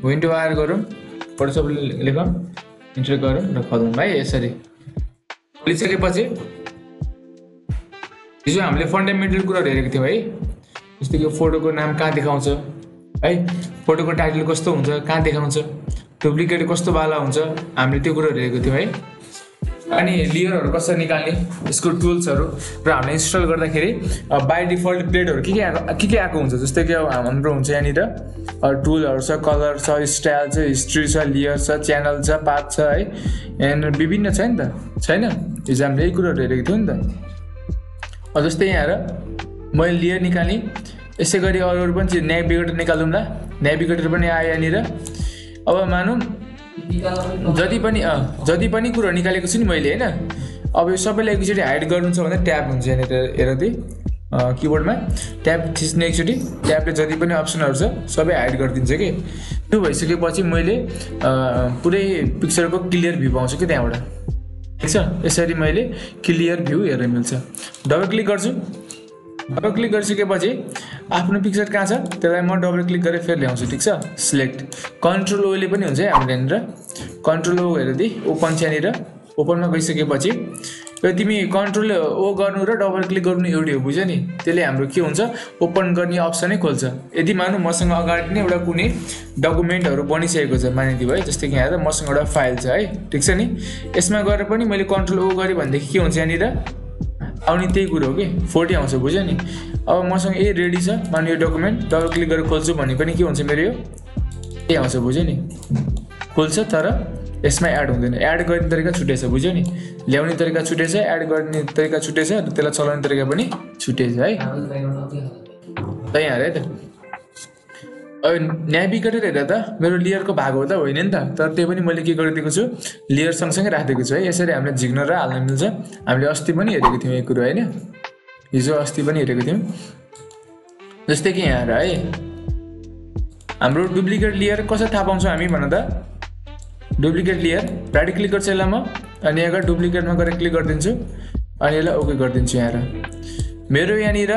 Window आएर गरौँ Photoshop लेखौँ इन्टर गरौँ र खोलौँ है यसरी खोलिसकेपछि हिजो हामीले फन्डामेन्टल कुराहरू हेरेको थियौँ है जस्तै कि फोटोको नाम कहाँ देखाउँछ है फोटोको टाइटल कस्तो हुन्छ कहाँ देखाउँछ डुप्लिकेट कस्तो वाला हुन्छ हामीले त्यो कुराहरू हेरेको थियौँ है अनि लेयरहरू कसरी निकाल्ने यसको टुल्सहरू र हामीले इन्स्टल गर्दाखेरि बाई डिफल्ट प्लेटहरू के आएको हुन्छ जस्तै कि हाम्रो हुन्छ यहाँनिर टुलहरू छ कलर छ स्टाइल छ हिस्ट्री छ लेयर छ च्यानल छ पाथ छ है यहाँनिर विभिन्न छ नि त छैन हिजो हामीले यही कुराहरू हेरेको थियौँ नि त जस्तै यहाँ हेर मैले लेयर निकालेँ यसै गरी अरू पनि चिज नेभिगेटर निकालौँ ल नेभिगेटर पनि आयो यहाँनिर अब मानौँ जति पनि कुरो निकालेको छु नि मैले होइन अब यो सबैलाई एकचोटि हाइड गर्नु छ भने ट्याब हुन्छ यहाँनिर हेर दि किबोर्डमा ट्याब थिच्ने एकचोटि ट्याबले जति पनि अप्सनहरू छ सबै हाइड गरिदिन्छ कि त्यो भइसकेपछि मैले पुरै पिक्चरको क्लियर भ्यू पाउँछु कि त्यहाँबाट ठिक छ यसरी मैले क्लियर भ्यू हेर्न मिल्छ डबल क्लिक गर्छु डबल क्लिक गरिसकेपछि आफ्नो पिक्चर कहाँ छ त्यसलाई म डबल क्लिक गरेर फेरि ल्याउँछु ठिक छ सिलेक्ट कन्ट्रोल ओले पनि हुन्छ है हाम्रो यहाँनिर कन्ट्रोल ओ हेर दि ओपन छ यहाँनिर ओपनमा गइसकेपछि यो तिमी कन्ट्रोल ओ गर्नु र डबल क्लिक गर्नु एउटै हो बुझ्यो नि त्यसले हाम्रो के हुन्छ ओपन गर्ने अप्सनै खोल्छ यदि मानौँ मसँग अगाडि नै एउटा कुनै डकुमेन्टहरू बनिसकेको छ मानिदियो है जस्तै कि यहाँ मसँग एउटा फाइल छ है ठिक छ नि यसमा गएर पनि मैले कन्ट्रोल ओ गरेँ भनेदेखि के हुन्छ यहाँनिर आउने त्यही कुरो हो कि 40 आउँछ बुझ्यो नि अब मसँग ए रेडी छ मान्यो यो डकुमेन्ट डबल क्लिक गरेर खोल्छु भने पनि के हुन्छ मेरो यो ए आउँछ बुझ्यो नि खोल्छ तर यसमा एड हुँदैन एड गर्ने तरिका छुट्टै छ बुझ्यो नि ल्याउने तरिका छुट्टै छ एड गर्ने तरिका छुट्टै छ र त्यसलाई चलाउने तरिका पनि छुट्टै छ है त यहाँ है त अब नेभिगेटर हेर्दा त मेरो लेयरको भाग हो त होइन नि त तर त्यही पनि मैले के गरिदिएको छु लेयर सँगसँगै राखिदिएको छु है यसरी हामीले झिक्न र हाल्न मिल्छ हामीले अस्ति पनि हेरेको थियौँ यो कुरो होइन हिजो अस्ति पनि हेरेको थियौँ जस्तै कि यहाँ है हाम्रो डुप्लिकेट लेयर कसरी थाहा पाउँछौँ हामी भन त डुप्लिकेट लेयर राइट क्लिक गर्छु यसलाई म अनि यहाँ डुप्लिकेटमा गएर क्लिक गरिदिन्छु अनि यसलाई ओके गरिदिन्छु यहाँ मेरो यहाँनिर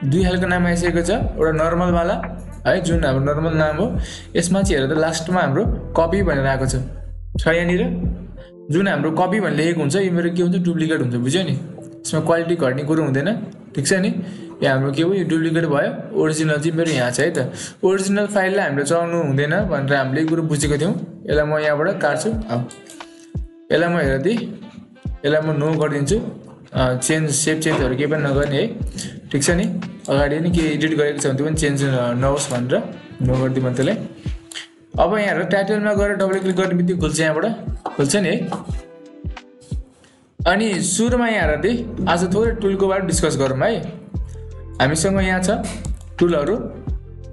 दुई खालको नाम आइसकेको छ एउटा नर्मलवाला है जुन हाम्रो नर्मल नाम हो यसमा चाहिँ हेरेर लास्टमा हाम्रो कपी भनेर आएको छ यहाँनिर जुन हाम्रो कपी भनेर लेखेको हुन्छ यो मेरो के हुन्छ डुप्लिकेट हुन्छ बुझ्यो नि यसमा क्वालिटी घट्ने कुरो हुँदैन ठिक छ नि यहाँ हाम्रो के हो यो डुप्लिकेट भयो ओरिजिनल चाहिँ मेरो यहाँ छ है त ओरिजिनल फाइललाई हामीले चलाउनु हुँदैन भनेर हामीले यो कुरो बुझेको थियौँ यसलाई म यहाँबाट काट्छु यसलाई म हेर्दै यसलाई म नो गरिदिन्छु चेन्ज सेप चेन्जहरू केही पनि नगर्ने है ठिक छ नि अगाडि नि के एडिट गरेको छ भने त्यो पनि चेन्ज नहोस् भनेर नो गरिदिउँ भने त्यसलाई अब यहाँ टाइटलमा गएर डबल क्लिक गर्ने बित्तिकै खुल्छ यहाँबाट खुल्छ नि है अनि सुरुमा यहाँ हेर्दै आज थोरै टुलको बारे डिस्कस गरौँ है हामीसँग यहाँ छ टुलहरू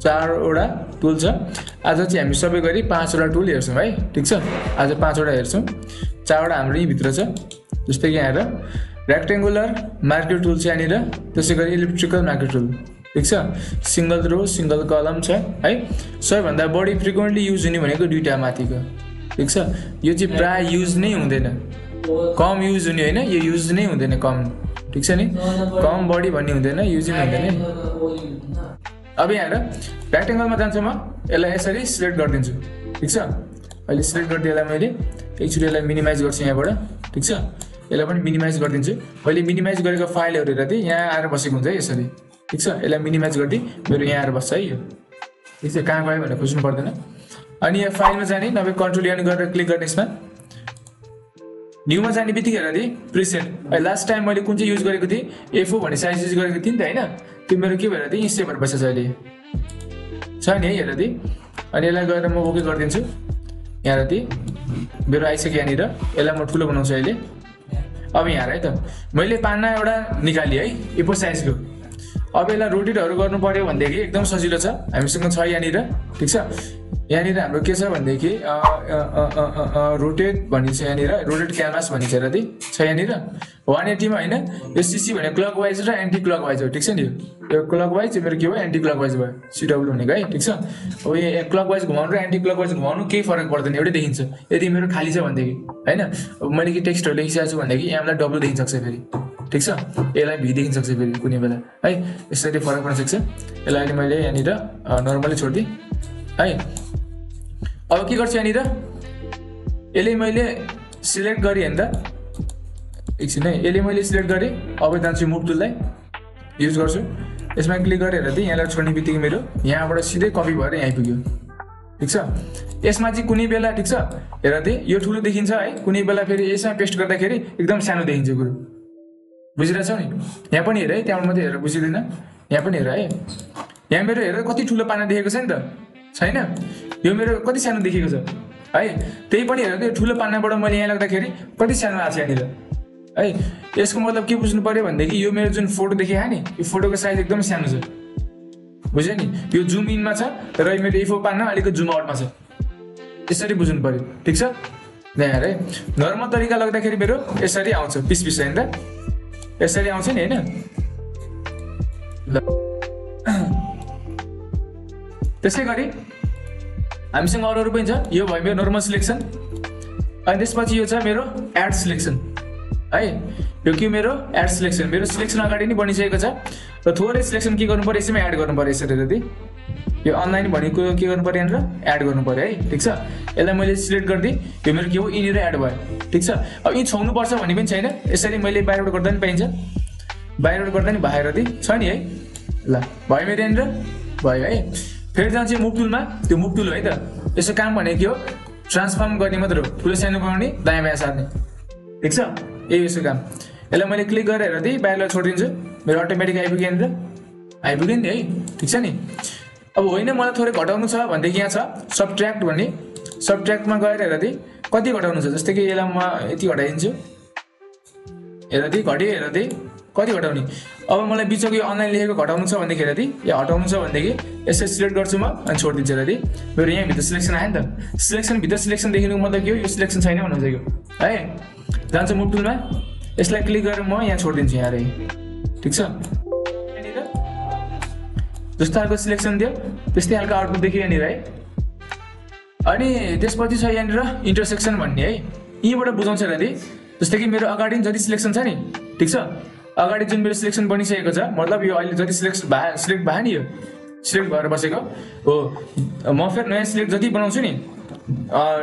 4वटा टुल छ आज चाहिँ हामी सबै गरी 5वटा टुल हेर्छौँ है ठिक छ आज 5वटा हेर्छौँ 4वटा हाम्रो यहीँभित्र छ जस्तै कि यहाँ रेक्टेङ्गुलर मार्कर टुल छ यहाँनिर त्यसै गरी इलेक्ट्रिकल मार्कर टुल ठिक छ सिङ्गल रो सिङ्गल कलम छ है सबैभन्दा बढी फ्रिक्वेन्टली युज हुने भनेको दुईवटा माथिको ठिक छ यो चाहिँ प्राय युज नै हुँदैन कम युज हुने होइन यो युज नै हुँदैन कम ठिक छ नि कम बढी भन्ने हुँदैन युज नै हुँदैन अब यहाँ रेक्टेङ्गलमा जान्छु म यसलाई यसरी सिलेक्ट गरिदिन्छु ठिक छ अहिले सिलेक्ट गरिदिएँ यसलाई मैले एकचोटि यसलाई मिनिमाइज गर्छु यहाँबाट ठिक छ यसलाई पनि मिनिमाइज गरिदिन्छु मैले मिनिमाइज गरेको फाइलहरू हेरेर चाहिँ यहाँ आएर बसेको हुन्छ है यसरी ठिक छ यसलाई मिनिमाइज गरिदिएँ मेरो यहाँ आएर बस्छ है यो ठिक छ कहाँ गयो भनेर खोज्नु पर्दैन अनि यहाँ फाइलमा जाने नभए कन्ट्रोल एन गरेर क्लिक गर्ने यसमा न्यूमा जाने बित्तिकै हेर दि प्रिसेट लास्ट टाइम मैले कुन चाहिँ युज गरेको थिएँ F4 भन्ने साइज युज गरेको थिएँ नि त होइन त्यो मेरो के भएर थिएँ सेभ भएर बसेछ अहिले छ नि है हेर दि अनि यसलाई गएर म ओके गरिदिन्छु यहाँ दि मेरो आइसक्यो यहाँनिर यसलाई म ठुलो बनाउँछु अहिले अब यहाँ है त मैले पाना एउटा निकालेँ है A4 साइजको अब यसलाई रोटेटहरू गर्नु पर्यो भनेदेखि एकदम सजिलो छ हामीसँग छ यहाँनिर ठिक छ यहाँनिर हाम्रो के छ भनेदेखि रोटेट भन्ने छ यहाँनिर रोटेट क्यानभास भन्ने छ र ती छ यहाँनिर 180 मा होइन यो सीसी भने क्लकवाइज र एन्टी क्लकवाइज हो ठिक छ नि यो क्लकवाइज मेरो के भयो एन्टी क्लकवाइज भयो CW भनेको है ठिक छ अब यो क्लकवाइज घुमाउनु र एन्टी क्लकवाइज घुमाउनु केही फरक पर्दैन एउटै देखिन्छ यदि मेरो खाली छ भनेदेखि हैन अब मैले के टेक्स्टहरु लेखिसकेको छु भनेदेखि यहाँलाई डब्लु देखिन सक्छ फेरि ठिक छ यसलाई भी देखिन सक्छ फेरि कुनै बेला है यसरी फरक पर्न सक्छ यसलाई अहिले मैले यहाँनिर नर्मली छोड्दिए है अब के गर्छु यहाँनिर यसले मैले सिलेक्ट गरेँ हैन त एकछिन है यसले मैले सिलेक्ट गरेँ अब जान्छु मुभ टुललाई युज गर्छु यसमा क्लिक गरेर चाहिँ यहाँलाई छोड्ने बित्तिकै मेरो यहाँबाट सिधै कपी भएर यहाँ आइपुग्यो ठीक छ यसमा चाहिँ कुनै बेला ठीक छ हेर दे यो ठुलो देखिन्छ है कुनै बेला फेरि यसमा पेस्ट गर्दाखेरि एकदम सानो देखिन्छ कुरो बुझिरहेछौ नि यहाँ पनि हेर है त्यहाँ मात्रै हेरेर बुझिदैन यहाँ पनि हेर है यहाँ मेरो हेर कति ठुलो पाना देखेको छ नि त छैन यो मेरो कति सानो देखेको छ है त्यही पनि हेर त्यो ठुलो पानाबाट मैले यहाँ लाग्दाखेरि कति सानो आएको छ यहाँनिर है यसको मतलब के बुझ्नु पर्यो भनेदेखि यो मेरो जुन फोटो देखेको नि यो फोटोको साइज एकदम सानो छ बुझ्यो नि यो जुम इनमा छ र मेरो इफो पाना अलिकति जुम आउटमा छ यसरी बुझ्नु पर्यो ठीक छ यहाँ हेर है नर्मल तरिका लाग्दाखेरि मेरो यसरी आउँछ पिस पिस हैन त यसरी आउँछ नि हैन ल त्यसै गरी हामीसँग अरू पनि छ यो भयो मेरो नर्मल सिलेक्सन अनि त्यसपछि यो छ मेरो एड सिलेक्सन है यो के मेरो एड सिलेक्सन मेरो सिलेक्सन अगाडि नै बनिसकेको छ र थोरै सिलेक्सन के गर्नु पर्यो यसैमा एड गर्नु पर्यो यसरी जति यो अनलाइन भनेको के गर्नु पर्यो यहाँनिर एड गर्नु पर्यो है ठीक छ यसलाई मैले सिलेक्ट गरिदिएँ यो मेरो के हो यिनीहरू एड भयो ठीक छ अब यी छोड्नु पर्छ भन्ने पनि छैन यसरी मैले बाहिरबाट गर्दा पनि पाइन्छ बाहिरबाट गर्दा नि बाहिर दि छ नि है ल भयो मेरो यहाँनिर भयो है फेरि जान्छु मुभ टुलमा त्यो मुभ टुल हो है त यसको काम भनेको के हो ट्रान्सफर्म गर्ने मात्र हो ठुलो सानो बनाउने दायाँ बायाँ सार्ने ठीक छ यही यसको काम यसलाई मैले क्लिक गरेर दिएँ बाहिरलाई छोडिदिन्छु मेरो अटोमेटिक आइपुग्यो यहाँनिर आइपुग्यो नि है ठिक छ नि अब होइन मलाई थोरै घटाउनु छ भनेदेखि यहाँ छ सबट्र्याक्ट भन्ने सबट्र्याक्टमा गएर हेर दिएँ कति घटाउनु छ जस्तै कि यसलाई म यति घटाइदिन्छु हेर दिएँ घट्यो हेर दिएँ कति घटाउने अब मलाई बिचको यो अनलाइन लेखेको घटाउनु छ भनेदेखि हेर दिएँ या हटाउनु छ भनेदेखि यसरी सिलेक्ट गर्छु म अनि छोडिदिन्छु हेर दिएँ मेरो यहाँभित्र सिलेक्सन आयो नि त सिलेक्सनभित्र सिलेक्सन देखिनुको मतलब के हो यो सिलेक्सन छैन भन्नु खोजेको है जान्छु मुभ टुलमा यसलाई क्लिक गरेर म यहाँ छोडिदिन्छु यहाँ ठिक छ जस्तो खालको सिलेक्सन दियो त्यस्तै खालको आउटपुट देखियो यहाँनिर है अनि त्यसपछि छ यहाँनिर इन्टरसेक्सन भन्ने है यहीँबाट बुझाउँछ र दि जस्तै कि मेरो अगाडि जति सिलेक्सन छ नि ठिक छ अगाडि जुन मेरो सिलेक्सन बनिसकेको छ मतलब यो अहिले जति सिलेक्ट भयो नि यो सिलेक्ट भएर बसेको हो म फेरि नयाँ सिलेक्ट जति बनाउँछु नि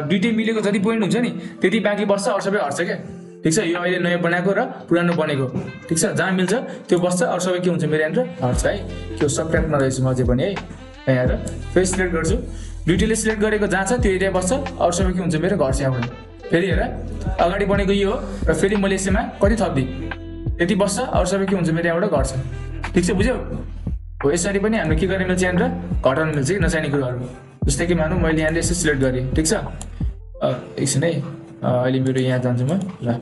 दुइटै मिलेको जति पोइन्ट हुन्छ नि त्यति बाँकी बस्छ अरू सबै हट्छ क्या ठिक छ यो अहिले नयाँ बनाएको र पुरानो बनेको ठिक छ जहाँ मिल्छ त्यो बस्छ अरू सबै के हुन्छ मेरो यहाँनिर हट्छ है त्यो सबट्र्याक्टमा रहेछु म चाहिँ पनि है यहाँ फेरि सिलेक्ट गर्छु दुइटैले सिलेक्ट गरेको जहाँ छ त्यो एरिया बस्छ अरू सबै के हुन्छ मेरो घर छ यहाँबाट फेरि हेर अगाडि बनेको यो हो र फेरि मैले यसैमा कति थपिदिएँ त्यति बस्छ अरू सबै के हुन्छ मेरो यहाँबाट घट्छ ठिक छ बुझ्यौ हो यसरी पनि हामीले के गर्ने मिल्छ यहाँनिर घटाउनु मिल्छ कि नचाहिने कुराहरू जस्तै कि मानौँ मैले यहाँनिर यसो सिलेक्ट गरेँ ठिक छ एकछिन है अहिले मेरो यहाँ जान्छु म ल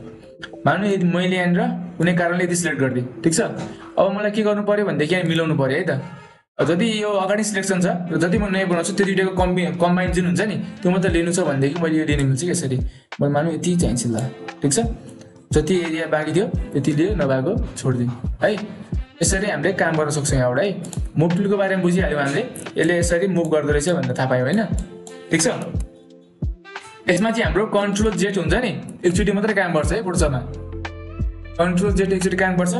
मानौँ यदि मैले यहाँनिर कुनै कारणले यदि सिलेक्ट गरिदिएँ ठिक छ अब मलाई के गर्नु पऱ्यो भनेदेखि यहाँ मिलाउनु पऱ्यो है त जति यो अगाडि सिलेक्सन छ र जति म नयाँ बनाउँछु त्यो दुइटाको कम्बाइन जुन हुन्छ नि त्यो मात्रै लिनु छ भनेदेखि मैले यो लिनु मिल्छ कि यसरी मैले मानौँ यति चाहिन्छ ल ठिक छ जति एरिया बाँकी थियो त्यति लियो नभएको छोडिदिउँ है यसरी हामीले काम गर्न सक्छौँ यहाँबाट है मुभ टुलको बारेमा बुझिहाल्यौँ हामीले यसले यसरी मुभ गर्दो रहेछ भनेर थाहा पायौँ होइन ठिक छ यसमा चाहिँ हाम्रो कन्ट्रोल जेट हुन्छ नि एकचोटि मात्रै काम गर्छ है पुर्समा कन्ट्रोल जेट एकचोटि काम गर्छ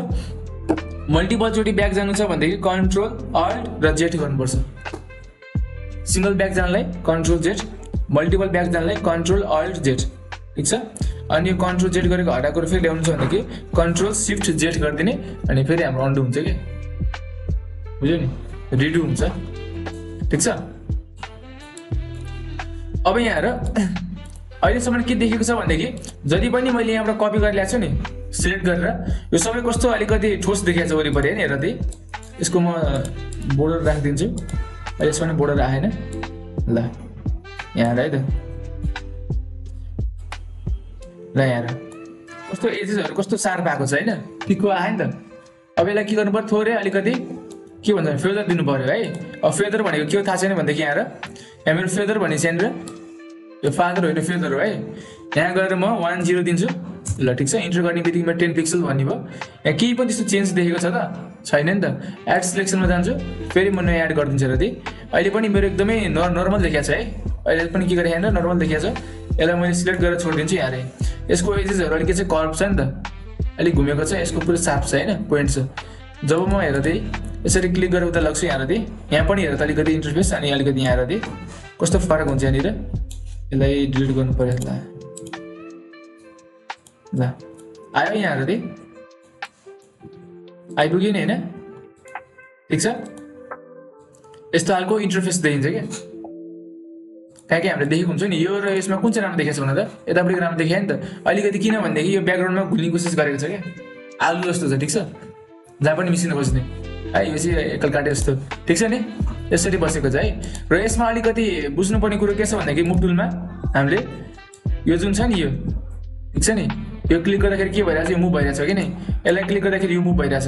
मल्टिपलचोटि ब्याक जानु छ भनेदेखि कन्ट्रोल अल्ट र जेट गर्नुपर्छ सिङ्गल ब्याक जानलाई कन्ट्रोल जेट मल्टिपल ब्याक जानलाई कन्ट्रोल अल्ट जेट ठिक छ अनि यो कन्ट्रोल जेट गरेको हटाएको फेरि ल्याउनु छ भनेदेखि कन्ट्रोल सिफ्ट जेट गरिदिने अनि फेरि हाम्रो अन्डु हुन्छ कि बुझ्यो नि रिडु हुन्छ ठिक छ अब यहाँ हेर अहिलेसम्म के देखेको छ भनेदेखि जति पनि मैले यहाँबाट कपी गरेर ल्याएको छु नि सिलेक्ट गरेर यो सबै कस्तो अलिकति ठोस देखाएको छ वरिपरि होइन हेर त्यही यसको म बोर्डर राखिदिन्छु अहिले यसमा बोर्डर आएन ल यहाँ है त ल यहाँ कस्तो एजेसहरू कस्तो सार्प आएको छ होइन पिको आयो नि त अब यसलाई के गर्नु पर्यो थोरै अलिकति के भन्छ फेदर दिनु पर्यो है अब फेदर भनेको के हो थाहा छैन भनेदेखि यहाँ मेरो फेदर भनेपछि यहाँनिर यो फादर होइन फेदर हो है यहाँ गएर म 10 दिन्छु ल ठिक छ इन्टर गर्ने बित्तिकै 10 पिक्सल भन्ने भयो यहाँ केही पनि त्यस्तो चेन्ज देखेको छ त छैन नि त एड सिलेक्सनमा जान्छु फेरि म नयाँ एड गरिदिन्छु र त्यही अहिले पनि मेरो एकदमै नर्मल देखाएको छ है अहिले पनि के गरेँ यहाँनिर नर्मल देखाएको छ यसलाई मैले सिलेक्ट गरेर छोडिदिन्छु यहाँ यसको एजेसहरू अलिकति चाहिँ कर्भ छ नि त अलिक घुमेको छ यसको पुरै सार्प छ होइन पोइन्ट छ जब म हेर त्यही यसरी क्लिक गरेर उता लाग्छु यहाँ त्यही यहाँ पनि हेर त अलिकति इन्टरफेस अनि अलिकति यहाँ हेर त्यही कस्तो फरक हुन्छ यहाँनिर यसलाई डिलिट गर्नु पर्यो ल आयो यहाँ हेर आइपुग्यो नि होइन ठिक छ यस्तो खालको इन्टरफेस देखिन्छ क्या कहाँ हामीले देखेको हुन्छ नि यो र यसमा कुन चाहिँ राम्रो देखेको छ भने त यतापट्टि राम्रो देखियो नि त अलिकति किन भनेदेखि यो ब्याकग्राउन्डमा घुल्ने कोसिस गरेको छ क्या आलु जस्तो छ ठिक छ जहाँ पनि मिसिन बस्ने है यो चाहिँ एकल काटे जस्तो ठिक छ नि यसरी बसेको छ है र यसमा अलिकति बुझ्नुपर्ने कुरो के छ भन्दाखेरि मुभ टुलमा हामीले यो जुन छ नि यो ठिक छ नि यो क्लिक गर्दाखेरि के भइरहेछ यो मुभ भइरहेछ कि नै यसलाई क्लिक गर्दाखेरि यो मुभ भइरहेछ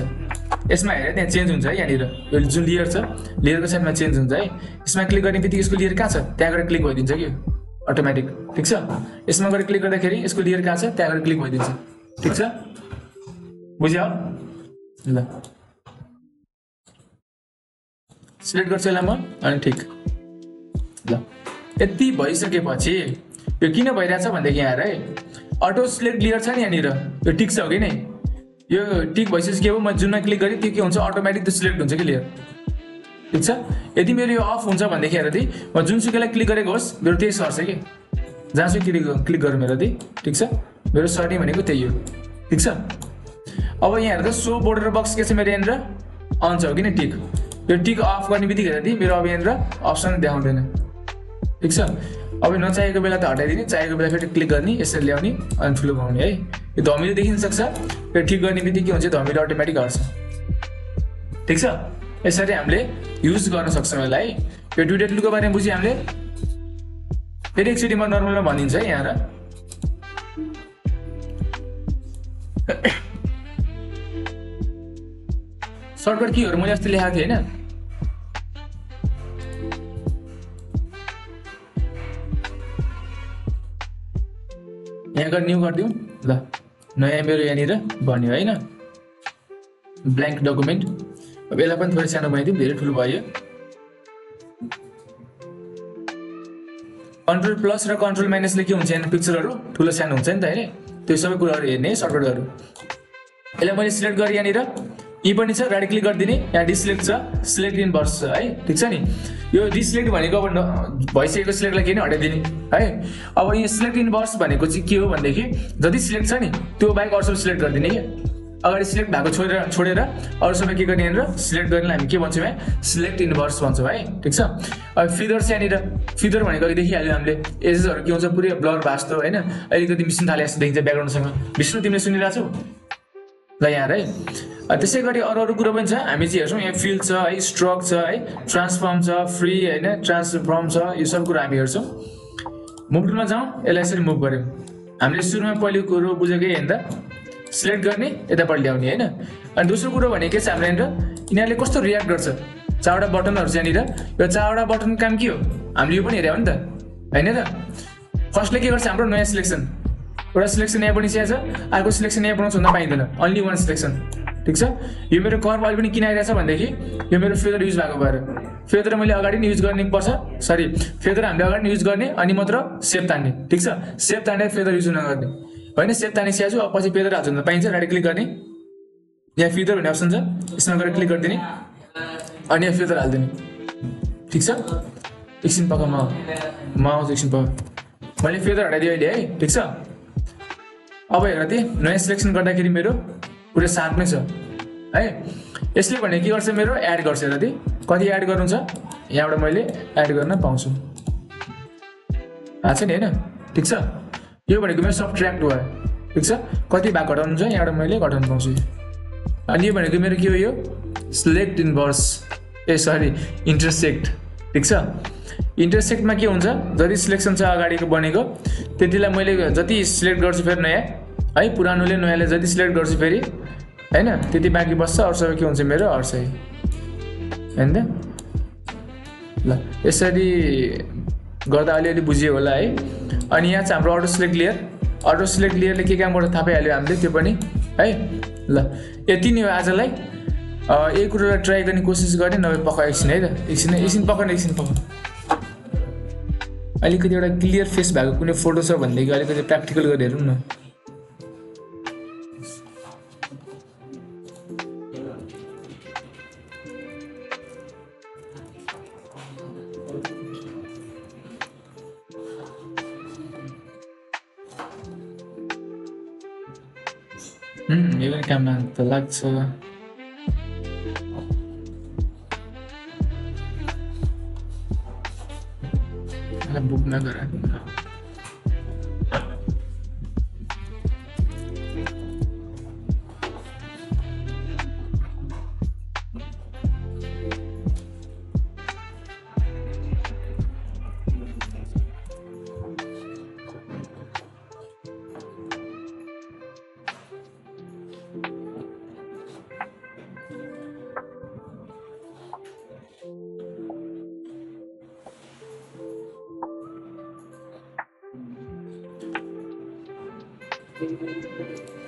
यसमा हेरेर त्यहाँ चेन्ज हुन्छ है यहाँनिर यो जुन लेयर छ लेयरको साइडमा चेन्ज हुन्छ है यसमा क्लिक गर्ने बित्तिकै यसको लेयर कहाँ छ त्यहाँ गएर क्लिक भइदिन्छ कि अटोमेटिक ठिक छ यसमा गएर क्लिक गर्दाखेरि यसको लेयर कहाँ छ त्यहाँ गएर क्लिक भइदिन्छ ठिक छ बुझ्यौ ल सिलेक्ट गर्छु यसलाई म अनि ठिक ल यति भइसकेपछि यो किन भइरहेछ भनेदेखि यहाँ है अटो सिलेक्ट लेयर छ नि यहाँनिर यो टिक छ हो कि नै यो टिक भइसकेपछि के हो म जुनमा क्लिक गरेँ त्यो के हुन्छ अटोमेटिक त्यो सिलेक्ट हुन्छ कि लेयर ठिक छ यदि मेरो यो अफ हुन्छ भनेदेखि हेर ती म जुनसुकैलाई क्लिक गरेको होस् मेरो त्यही सर्छ कि जहाँसुकै क्लिक गरौँ मेरो ती ठिक छ मेरो सर्टिङ भनेको त्यही हो ठिक छ अब यहाँ हेर्दा सो बोर्डर बक्स के छ मेरो यहाँनिर अन छ हो कि नै टिक यो टिक अफ गर्ने बित्तिकै हेर ती मेरो अब यहाँनिर अप्सन देखाउँदैन ठिक छ अब नचाहेको बेला त हटाइदिने चाहेको बेला फेरि क्लिक गर्ने यसरी ल्याउने अनि ठुलो बनाउने है यो धमिलो देखिन सक्छ फेरि ठिक गर्ने बित्तिकै के हुन्छ धमिलो अटोमेटिक हट्छ ठिक छ यसरी हामीले युज गर्न सक्छौँ यसलाई यो दुईटा टुलको बारेमा बुझ्यो हामीले फेरि एकचोटि म नर्मलमा भनिदिन्छु है यहाँ सर्टकट कीहरू मैले अस्ति लेखाएको थिएँ होइन यहाँ गएर न्यू गरिदिउँ ल नयाँ मेरो यहाँनिर भन्यो होइन ब्ल्याङ्क डकुमेन्ट अब यसलाई पनि थोरै सानो बनाइदिउँ धेरै ठुलो भयो कन्ट्रोल प्लस र कन्ट्रोल माइनसले के हुन्छ यहाँ पिक्चरहरू ठुलो सानो हुन्छ नि त होइन त्यो सबै कुराहरू हेर्ने सर्टकटहरू यसलाई मैले सिलेक्ट गरेँ यहाँनिर यी पनि छ राइट क्लिक गरिदिने यहाँ डिसिलेक्ट छ सिलेक्ट इन भर्स छ है ठिक छ नि यो डिसिलेक्ट भनेको अब भइसकेको सिलेक्टलाई के नै हटाइदिने है अब यो सिलेक्ट इन भर्स भनेको चाहिँ के हो भनेदेखि जति सिलेक्ट छ नि त्यो बाहेक अरू सबै सिलेक्ट गरिदिने क्या अगाडि सिलेक्ट भएको छोडेर अरू सबै के गर्ने यहाँनिर सिलेक्ट गर्ने हामी के भन्छौँ यहाँ सिलेक्ट इन भर्स भन्छौँ है ठिक छ अब फिदर चाहिँ यहाँनिर फिदर भनेको देखिहाल्यो हामीले एजेसहरू के हुन्छ पुरै ब्लर भास्तो होइन अलिकति मिसिन थाले जस्तो देखिन्छ ब्याकग्राउन्डसँग विष्णु तिमीले सुनिरहेको छौ ल यहाँ है त्यसै गरी अरू कुरो पनि छ हामी चाहिँ हेर्छौँ यहाँ फिल छ है स्ट्रोक छ है ट्रान्सफर्म छ फ्री होइन ट्रान्सफर्म छ यो सब कुरो हामी हेर्छौँ मुभ टुलमा जाउँ यसलाई यसरी मुभ गऱ्यौँ हामीले सुरुमा पहिलो कुरो बुझेकै होइन त सिलेक्ट गर्ने यतापट्टि ल्याउने होइन अनि दोस्रो कुरो भनेको के छ हाम्रो यहाँनिर यिनीहरूले कस्तो रियाक्ट गर्छ चारवटा बटनहरू चाहिँ यहाँनिर यो चारवटा बटनको काम के हो हामीले यो पनि हेऱ्यौँ नि त होइन त फर्स्टले के गर्छ हाम्रो नयाँ सिलेक्सन एउटा सिलेक्सन यहाँ पनि छ अर्को सिलेक्सन यहाँ बनाउँछ भन्दा पाइँदैन अन्ली वान सिलेक्सन ठिक छ यो मेरो कर्भ अहिले पनि किन आइरहेछ भनेदेखि यो मेरो फेदर युज भएको भएर फेदर मैले अगाडि नै युज गर्ने पर्छ सरी फेदर हामीले अगाडि नै युज गर्ने अनि मात्र सेप तान्ने ठिक छ सेप तान्ने फेदर युज नगर्ने होइन सेप तान्ने स्याछु अब पछि फेदर हाल्छ भने पाइन्छ राइट क्लिक गर्ने यहाँ फेदर भन्ने अप्सन छ यसमा गएर क्लिक गरिदिने अनि यहाँ फेदर हालिदिने ठिक छ एकछिन पक्का म आउँछु एकछिन पक्का मैले फेदर हटाइदिएँ अहिले है ठिक छ अब हेर त नयाँ सिलेक्सन गर्दाखेरि मेरो पुरै सार्प नै छ है यसले भने के गर्छ मेरो एड गर्छ हेर त कति एड गर्नु छ यहाँबाट मैले एड गर्न पाउँछु थाहा छ नि होइन ठिक छ यो भनेको मेरो सबट्र्याक्ट भयो ठिक छ कति भाग घटाउनु छ यहाँबाट मैले घटाउनु पाउँछु अनि यो भनेको मेरो के हो यो सिलेक्ट इन्भर्स सरी इन्टरसेक्ट ठिक छ इन्टरसेक्टमा के हुन्छ जति सिलेक्सन छ अगाडिको बनेको त्यतिलाई मैले जति सिलेक्ट गर्छु फेरि नयाँ है पुरानोले नयाँले जति सिलेक्ट गर्छु फेरि होइन त्यति बाँकी बस्छ अरू सबै के हुन्छ मेरो हट्छ होइन त ल यसरी गर्दा अलिअलि बुझियो होला है अनि यहाँ चाहिँ हाम्रो अटो सिलेक्ट लेयरले के काम गर्छ थाहा पाइहाल्यो हामीले त्यो पनि है ल यति नै हो आजलाई यही कुरोलाई ट्राई गर्ने कोसिस गर्ने नभए पक्का एकछिन है त एकछिन पक्का अलिकति एउटा क्लियर फेस भएको कुनै फोटो छ भनेदेखि अलिकति प्र्याक्टिकल गरेर हेरौँ न यो पनि काममा त लाग्छ बुकमा गराएको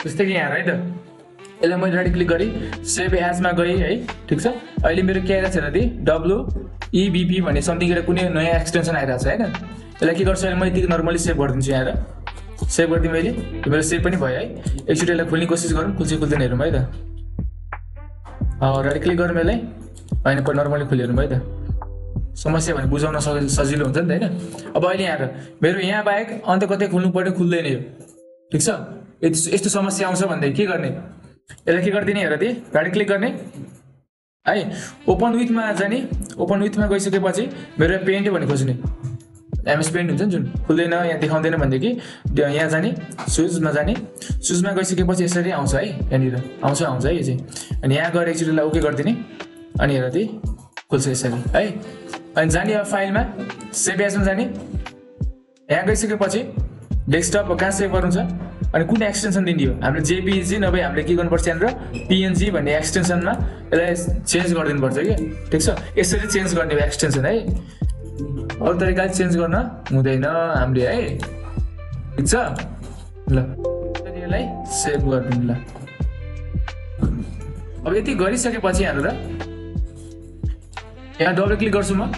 जस्तै कि यहाँ है त यसलाई मैले राइट क्लिक गरेँ सेभ एजमा गएँ है ठिक छ अहिले मेरो के आइरहेको छ हेर दि WEBP भन्ने समथिङ कुनै नयाँ एक्सटेन्सन आइरहेको छ होइन यसलाई के गर्छु अहिले मैले यतिकै नर्मली सेभ गरिदिन्छु यहाँ सेभ गरिदिएँ मैले मेरो सेभ पनि भयो है एकचोटि यसलाई खोल्ने कोसिस गरौँ खुल्छ खुल्दैन हेरौँ है त राइट क्लिक गरौँ यसलाई होइन नर्मली खोलिहेरौँ है त समस्या भने बुझाउन सजिलो हुन्छ नि त होइन अब अहिले यहाँ मेरो यहाँ बाहेक अन्त कतै खोल्नु पर्ने खुल्दैन यो ठिक छ यस्तो समस्या आउँछ भन्दै के गर्ने यसलाई के गरिदिने हेर दि राइट क्लिक गर्ने है ओपन विथमा जाने ओपन विथमा गइसकेपछि मेरो पेन्ट भन्ने खोज्ने एमएस पेन्ट हुन्छ नि जुन खुल्दैन यहाँ देखाउँदैन भनेदेखि यहाँ जाने सुजमा जाने सुजमा गइसकेपछि यसरी आउँछ है यहाँनिर आउँछ है यो चाहिँ अनि यहाँ गएर एकचोटिलाई ओके गरिदिने अनि हेर दि खुल्छ यसरी है अनि जाने अब फाइलमा सेभ एजमा जाने यहाँ गइसकेपछि डेस्कटप कहाँ सेभ गर्नु छ अनि कुन एक्सटेन्सन दिने हो हामीले जेपीजी नभए हामीले के गर्नुपर्छ यहाँनिर PNG भन्ने एक्सटेन्सनमा यसलाई चेन्ज गरिदिनुपर्छ कि ठिक छ यसरी चेन्ज गर्ने एक्सटेन्सन है अरू तरिकाले चेन्ज गर्न हुँदैन हामीले है ठिक छ ल यसलाई सेभ गरिदिनु ल अब यति गरिसकेपछि यहाँनिर यहाँ डबल क्लिक गर्छु म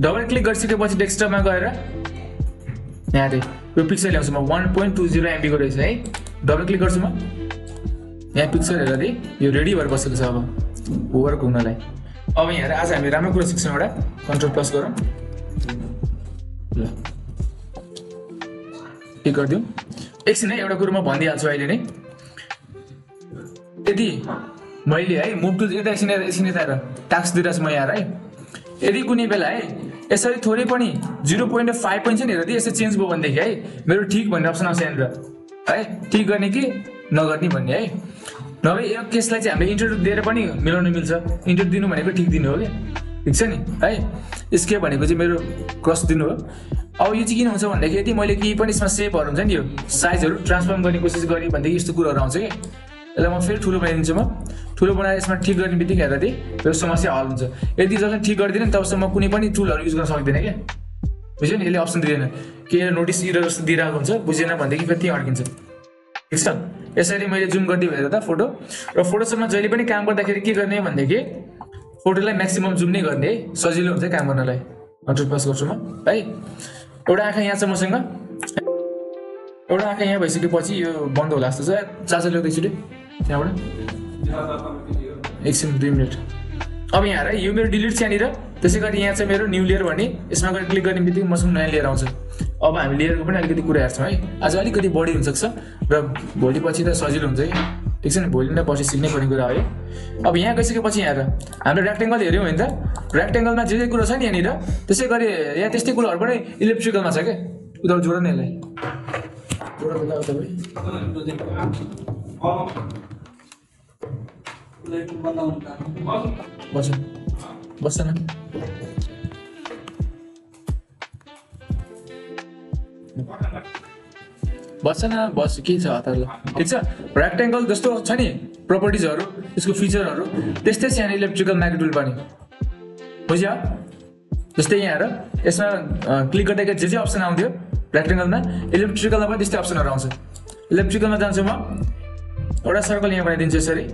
डबल क्लिक गरिसकेपछि डेस्कटपमा गएर यहाँ यो पिक्चर ल्याउँछु म 1.20 MB को रहेछ है डबल क्लिक गर्छु म यहाँ पिक्चर हेर्दा दि यो रेडी भएर बसेको छ अब वर्क हुनलाई अब यहाँ आज हामी राम्रो कुरा सिक्छौँ एउटा कन्ट्रोल+ गरौँ ल क्लिक गरिदिउँ एकछिन है एउटा कुरो म भनिदिइहाल्छु अहिले नै यदि मैले है मुभ टु एकछिन यता टास्क दिइरहेको छु म यहाँ है यदि कुनै बेला है यसरी थोरै पनि 0.5 पनि छ नि हेर दि यसरी चेन्ज भयो भनेदेखि है मेरो ठिक भन्ने अप्सन आउँछ यहाँनिर है ठिक गर्ने कि नगर्ने भन्ने है नभए यो केसलाई चाहिँ हामीले इन्टरभ्यू दिएर पनि मिलाउन मिल्छ इन्टरभ्यू दिनु भनेको ठिक दिनु हो कि ठिक छ नि है स्केप भनेको चाहिँ मेरो क्रस दिनु हो अब यो चाहिँ किन हुन्छ भन्दाखेरि यदि मैले केही पनि यसमा सेपहरू हुन्छ नि यो साइजहरू ट्रान्सफर्म गर्ने कोसिस गरेँ भनेदेखि यस्तो कुरोहरू आउँछ कि यसलाई म फेरि ठुलो बनाइदिन्छु म ठुलो बनाएर यसमा ठिक गर्ने बित्तिकै हेर्दा चाहिँ मेरो समस्या हल हुन्छ यदि जसले ठिक गरिदिएन तबसम्म कुनै पनि टुलहरू युज गर्न सक्दैन क्या बुझ्यो नि यसले अप्सन दिँदैन के नोटिस इरर जस्तो दिइरहेको हुन्छ बुझेन भनेदेखि फेरि त्यहीँ अड्किन्छ ठिक छ यसरी मैले जुम गरिदिएँ हेर त फोटो र फोटोसपमा जहिले पनि काम गर्दाखेरि के गर्ने भनेदेखि फोटोलाई म्याक्सिमम जुम नै गर्ने है सजिलो हुन्छ काम गर्नलाई कन्ट्रोल+ गर्छु म है एउटा आँखा यहाँ छ मसँग एउटा आँखा यहाँ भइसकेपछि यो बन्द होला जस्तो छ चार्जर ल्याउँदै एकचोटि त्यहाँबाट एकछिन 2 मिनट अब यहाँ है यो मेरो डिलिट छ यहाँनिर त्यसै गरी यहाँ चाहिँ मेरो न्यू लेयर भन्ने यसमा गएर क्लिक गर्ने बित्तिकै मसँग नयाँ लेयर आउँछ अब हामी लेयरको पनि अलिकति कुरा हेर्छौँ है आज अलिकति बढी हुनसक्छ र भोलि पछि त सजिलो हुन्छ कि ठिक छ नि भोलि नै पछि सिक्नै पर्ने कुरा हो है अब यहाँ गइसकेपछि यहाँ हाम्रो रेक्टेङ्गल हेऱ्यौँ भने त रेक्टेङ्गलमा जे कुरो छ नि यहाँनिर त्यसै गरी यहाँ त्यस्तै कुरोहरू पनि इलेक्ट्रिकलमा छ क्या उता जोड न यसलाई बस न बस के छ हतारले ठिक छ रेक्टेङ्गल जस्तो छ नि प्रपर्टिजहरू यसको फिचरहरू त्यस्तै छ यहाँ इलेक्ट्रिकल म्याग्नेट टुल पनि बुझ्यो जस्तै यहाँ यसमा क्लिक गर्दाखेरि जे अप्सन आउँथ्यो रेक्टेङ्गलमा इलेक्ट्रिकलमा पनि त्यस्तै अप्सनहरू आउँछ इलेक्ट्रिकलमा जान्छु म एउटा सर्कल यहाँ बनाइदिन्छु यसरी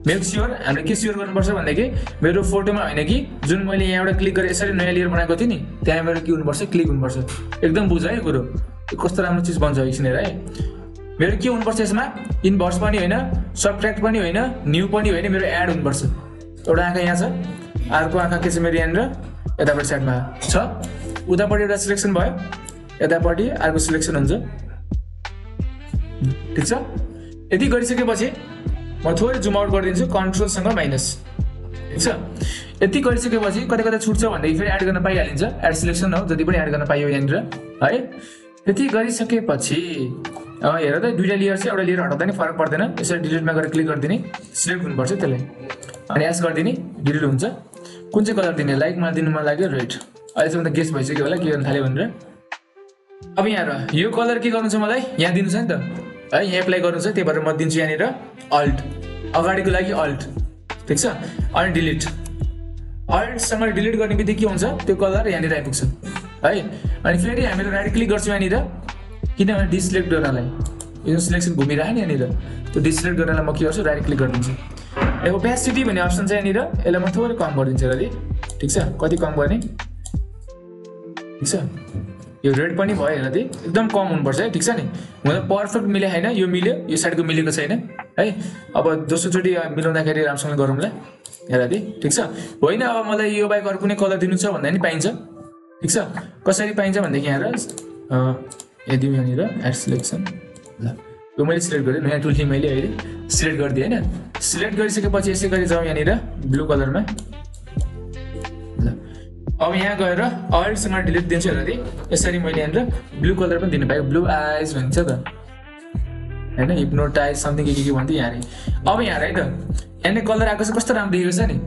मेक स्योर हामीले के स्योर गर्नुपर्छ भनेदेखि मेरो फोटोमा होइन कि जुन मैले यहाँ एउटा क्लिक गरेर यसरी नयाँ लेयर बनाएको थिएँ नि त्यहाँ मेरो के हुनुपर्छ क्लिक हुनुपर्छ एकदम बुझ है कुरो कस्तो राम्रो चिज बन्छ एकछिन हेर है मेरो के हुनुपर्छ यसमा इन्भर्स पनि होइन सबट्र्याक्ट पनि होइन न्यू पनि होइन मेरो एड हुनुपर्छ एउटा आँखा यहाँ छ अर्को आँखा के छ मेरो यहाँनिर यतापट्टि साइडमा छ उतापट्टि एउटा सिलेक्सन भयो यतापट्टि अर्को सिलेक्सन हुन्छ ठिक छ यति गरिसकेपछि म थोरै जुम आउट गरिदिन्छु कन्ट्रोलसँग माइनस ठिक छ। यति गरिसकेपछि कतै कतै छुट्छ भन्दाखेरि फेरि एड गर्न पाइहालिन्छ, एड सिलेक्सन हो जति पनि एड गर्न पाइयो यहाँनिर है। यति गरिसकेपछि हेर त दुईटा लेयर छ, एउटा लेयर हटाउँदा नि फरक पर्दैन, यसरी डिलिटमा गएर क्लिक गरिदिने, सिलेक्ट हुनुपर्छ त्यसलाई अनि एस गरिदिने, डिलिट हुन्छ। कुन चाहिँ कलर दिने, लाइक मलाई दिनु मन लाग्यो रेड, अहिलेसम्म त गेस भइसक्यो होला के गर्न थाल्यो भनेर। अब यहाँ यो कलर के गर्नु छ मलाई यहाँ दिनु छ नि त है, यहाँ एप्लाई गर्नु छ, त्यही भएर म दिन्छु यहाँनिर अल्ट, अगाडिको लागि अल्ट ठिक छ। अनि डिलिट, अल्टसँग डिलिट गर्ने बित्तिकै के हुन्छ त्यो कलर यहाँनिर आइपुग्छ है। अनि फेरि हामीले राइट क्लिक गर्छौँ यहाँनिर, किनभने डिसलेक्ट गर्नलाई यो सिलेक्सन घुमिरहेको नि यहाँनिर, त्यो डिसलेक्ट गर्नलाई म के गर्छु राइट क्लिक गरिदिन्छु। ओपेसिटी भन्ने अप्सन छ यहाँनिर, यसलाई म थोरै कम गरिदिन्छु र ठिक छ। कति कम गर्ने ठिक छ, यो रेड पनि भयो हेर ती एकदम कम हुनुपर्छ है ठिक छ नि। हुन पर्फेक्ट मिले होइन, यो मिल्यो यो साइडको मिलेको छैन है। अब दोस्रोचोटि मिलाउँदाखेरि राम्रोसँग गरौँला हेर ती ठिक छ। होइन अब मलाई यो बाहेक अरू कुनै कलर दिनु छ भन्दा नि पाइन्छ ठिक छ। कसरी पाइन्छ भनेदेखि यहाँ यदि यहाँनिर एड सिलेक्सन, ल यो मैले सिलेक्ट गरेँ, नयाँ टुल थिएँ मैले अहिले सिलेक्ट गरिदिएँ होइन। सिलेक्ट गरिसकेपछि यसै गरी जाउँ यहाँनिर ब्लू कलरमा, ल अब यहाँ गएर अल्टसँग डिलिट दिन्छु हेर ती, यसरी मैले यहाँनिर ब्लू कलर पनि दिनु पाएँ, ब्लू आइज भन्छ त होइन, हिप्नोटाइज समथिङ के भन्थ्यो यहाँ। अब यहाँ है त यहाँनिर कलर आएको छ, कस्तो राम्रो देखेको छ नि,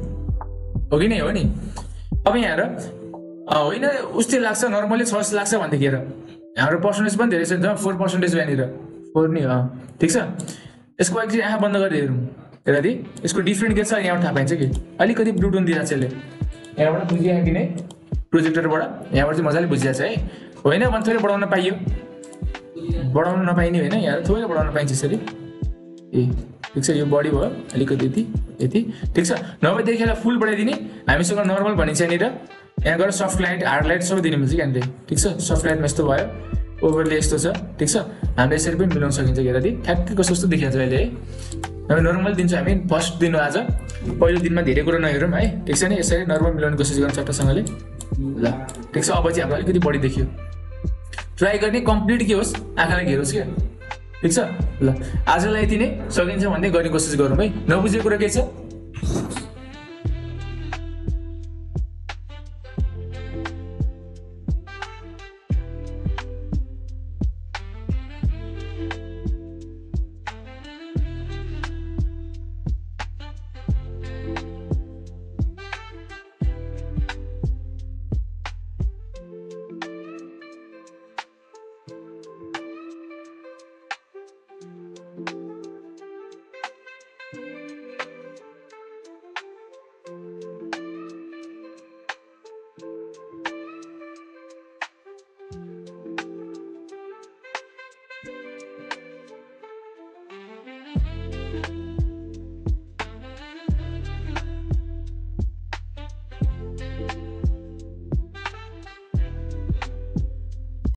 हो कि नै हो नि। अब यहाँ होइन उस्तै लाग्छ नर्मली 6 जस्तो लाग्छ भनेदेखि हेर हाम्रो पर्सेन्टेज पनि धेरै छ नि त, 4% यहाँनिर 4 नि ठिक छ। यसको एकचोटि आँखा बन्द गरेर हेरौँ हेर ती, यसको डिफ्रेन्ट के छ यहाँबाट थाहा पाइन्छ कि अलिकति ब्लू टोन दिइरहेको छ यसले, यहाँबाट बुझिरहेको कि नै प्रोजेक्टरबाट यहाँबाट चाहिँ मजाले बुझिरहेको छ है। होइन भने थोरै बढाउन पाइयो, बढाउनु नपाइने होइन, यहाँ थोरै बढाउन पाइन्छ यसरी ए ठिक छ। यो बढी भयो अलिकति यति यति ठिक छ। नभएदेखिलाई फुल बढाइदिने, हामीसँग नर्मल भनिन्छ यहाँनिर, यहाँ गएर सफ्ट लाइट हार्ड लाइट सबै दिनु मिल्छ यहाँनिर ठिक छ। सफ्ट लाइटमा यस्तो भयो, ओभरले यस्तो छ ठिक छ। हामीले यसरी पनि मिलाउन सकिन्छ हेर ती, ठ्याक्कै कस्तो कस्तो देखिन्छ अहिले है। हामी नर्मल दिन्छौँ, हामी फर्स्ट दिनु आज पहिलो दिनमा धेरै कुरो नहेरौँ है ठिक छ नि। यसरी नर्मल मिलाउने कोसिस गर्नु चट्टसँगले, ल ठिक छ। अब चाहिँ हाम्रो अलिकति बढी देखियो, ट्राई गर्ने कम्प्लिट के होस् आँखालाई घेरोस् क्या ठिक छ। ल आजलाई यति नै, सकिन्छ भन्दै गर्ने कोसिस गरौँ है। नबुझेको कुरा के छ